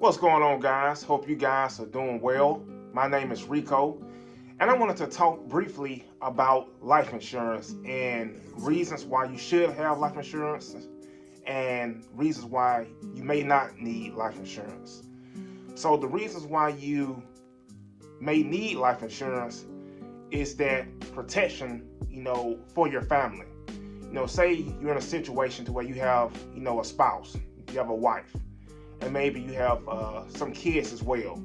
What's going on, guys? Hope you guys are doing well. My name is Rico, and I wanted to talk briefly about life insurance and reasons why you should have life insurance and reasons why you may not need life insurance. So, the reasons why you may need life insurance is that protection, for your family. Say you're in a situation to where you have, a spouse, you have a wife, and maybe you have some kids as well.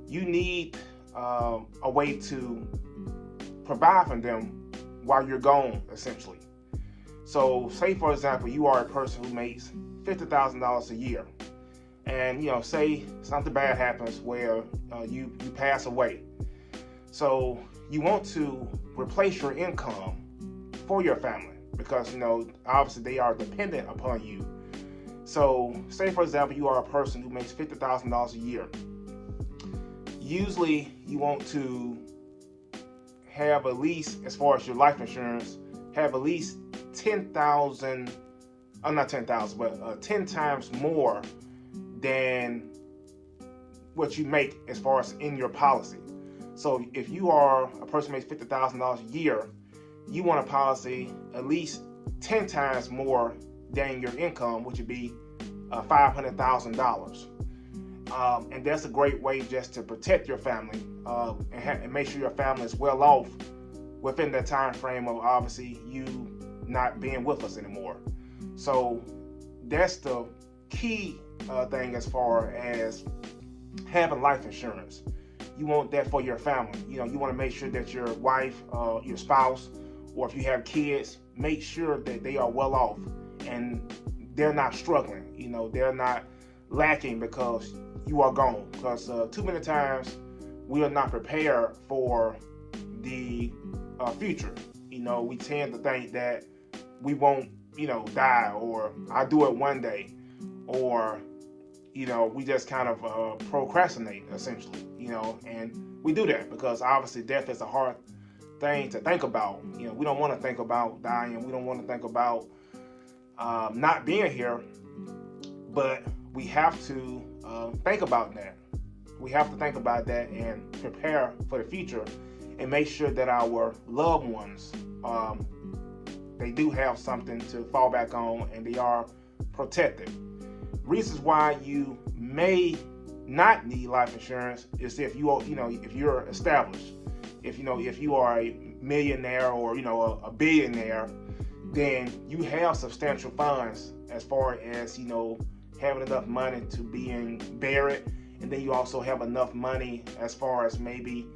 You need a way to provide for them while you're gone, essentially. So, say for example, you are a person who makes $50,000 a year, and say something bad happens where you pass away. So you want to replace your income for your family because obviously they are dependent upon you. So, say for example, you are a person who makes $50,000 a year. Usually, you want to have at least, as far as your life insurance, have at least 10,000, not 10,000, but 10 times more than what you make as far as in your policy. So, if you are a person who makes $50,000 a year, you want a policy at least 10 times more than your income, which would be $500,000. And that's a great way just to protect your family and make sure your family is well off within that time frame of obviously you not being with us anymore. So that's the key thing as far as having life insurance. You want that for your family. You want to make sure that your wife, your spouse, or if you have kids, make sure that they are well off and they're not struggling. They're not lacking because you are gone. Because too many times we are not prepared for the future. We tend to think that we won't, die, or I'll do it one day, or we just kind of procrastinate essentially. And we do that because obviously death is a hard thing to think about. We don't want to think about dying. We don't want to think about not being here, but we have to think about that. We have to think about that and prepare for the future and make sure that our loved ones, they do have something to fall back on and they are protected. Reasons why you may not need life insurance is if you are, if you're established, if you are a millionaire or a billionaire, then you have substantial funds as far as having enough money to being buried, and then you also have enough money as far as maybe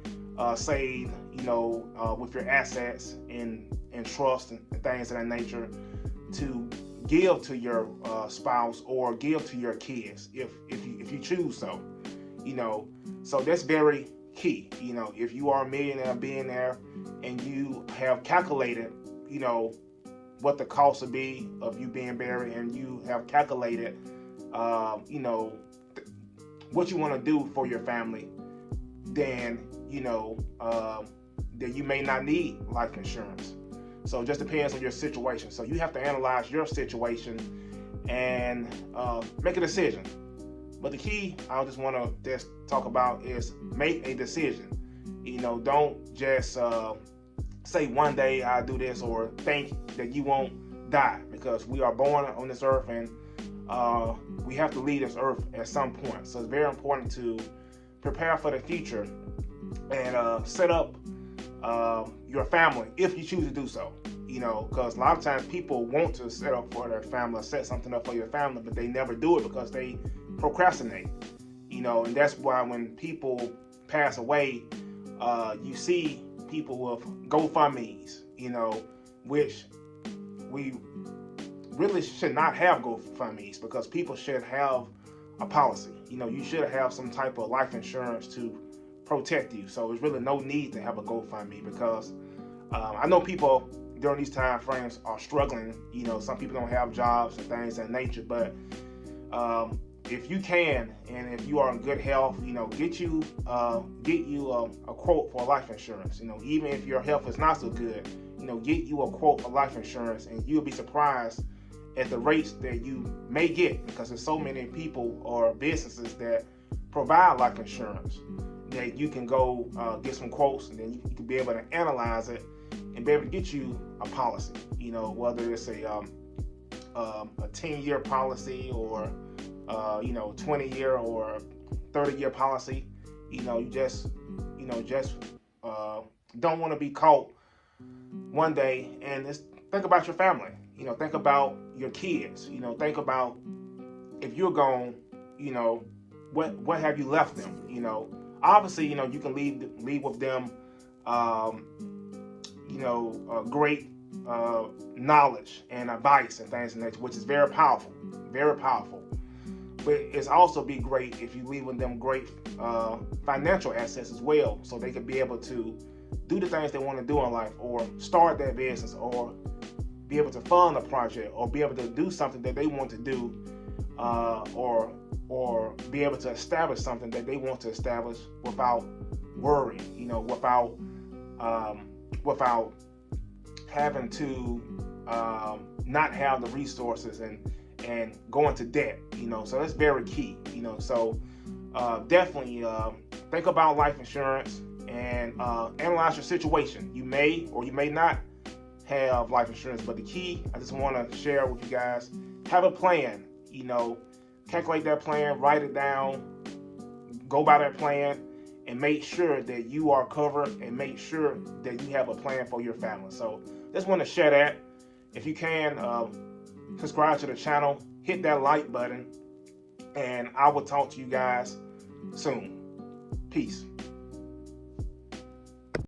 saved, with your assets in trust and things of that nature to give to your spouse or give to your kids if you choose so. So that's very key. If you are a millionaire, billionaire, and you have calculated, what the cost would be of you being buried, and you have calculated, what you want to do for your family, then, then you may not need life insurance. So it just depends on your situation. So you have to analyze your situation and make a decision. But the key I just want to just talk about is make a decision. Don't just say one day I'll do this or think that you won't die, because we are born on this earth and we have to leave this earth at some point. So it's very important to prepare for the future and set up your family if you choose to do so. Because a lot of times people want to set up for their family, set something up for your family, but they never do it because they procrastinate. And that's why when people pass away, you see people with GoFundMes, which we really should not have GoFundMes, because people should have a policy. You should have some type of life insurance to protect you. So there's really no need to have a GoFundMe, because I know people during these time frames are struggling. Some people don't have jobs and things of that nature, but if you can, and if you are in good health, get you a quote for life insurance. Even if your health is not so good, get you a quote for life insurance, and you'll be surprised at the rates that you may get, because there's so many people or businesses that provide life insurance that you can go get some quotes, and then you can be able to analyze it and be able to get you a policy. Whether it's a 10-year policy or 20-year or 30-year policy. You just don't want to be caught one day. And just think about your family. Think about your kids. Think about if you're gone. What have you left them? Obviously, you can leave with them, great knowledge and advice and things, which is very powerful, very powerful. But it's also be great if you leave with them great financial assets as well, so they could be able to do the things they want to do in life, or start their business, or be able to fund a project, or be able to do something that they want to do, or be able to establish something that they want to establish without worrying, without having to not have the resources and go into debt. So that's very key. So definitely think about life insurance and analyze your situation. You may or you may not have life insurance, but the key, I just want to share with you guys, have a plan. Calculate that plan, write it down, go by that plan, and make sure that you are covered, and make sure that you have a plan for your family. So just want to share that. If you can, subscribe to the channel, hit that like button, and I will talk to you guys soon. Peace.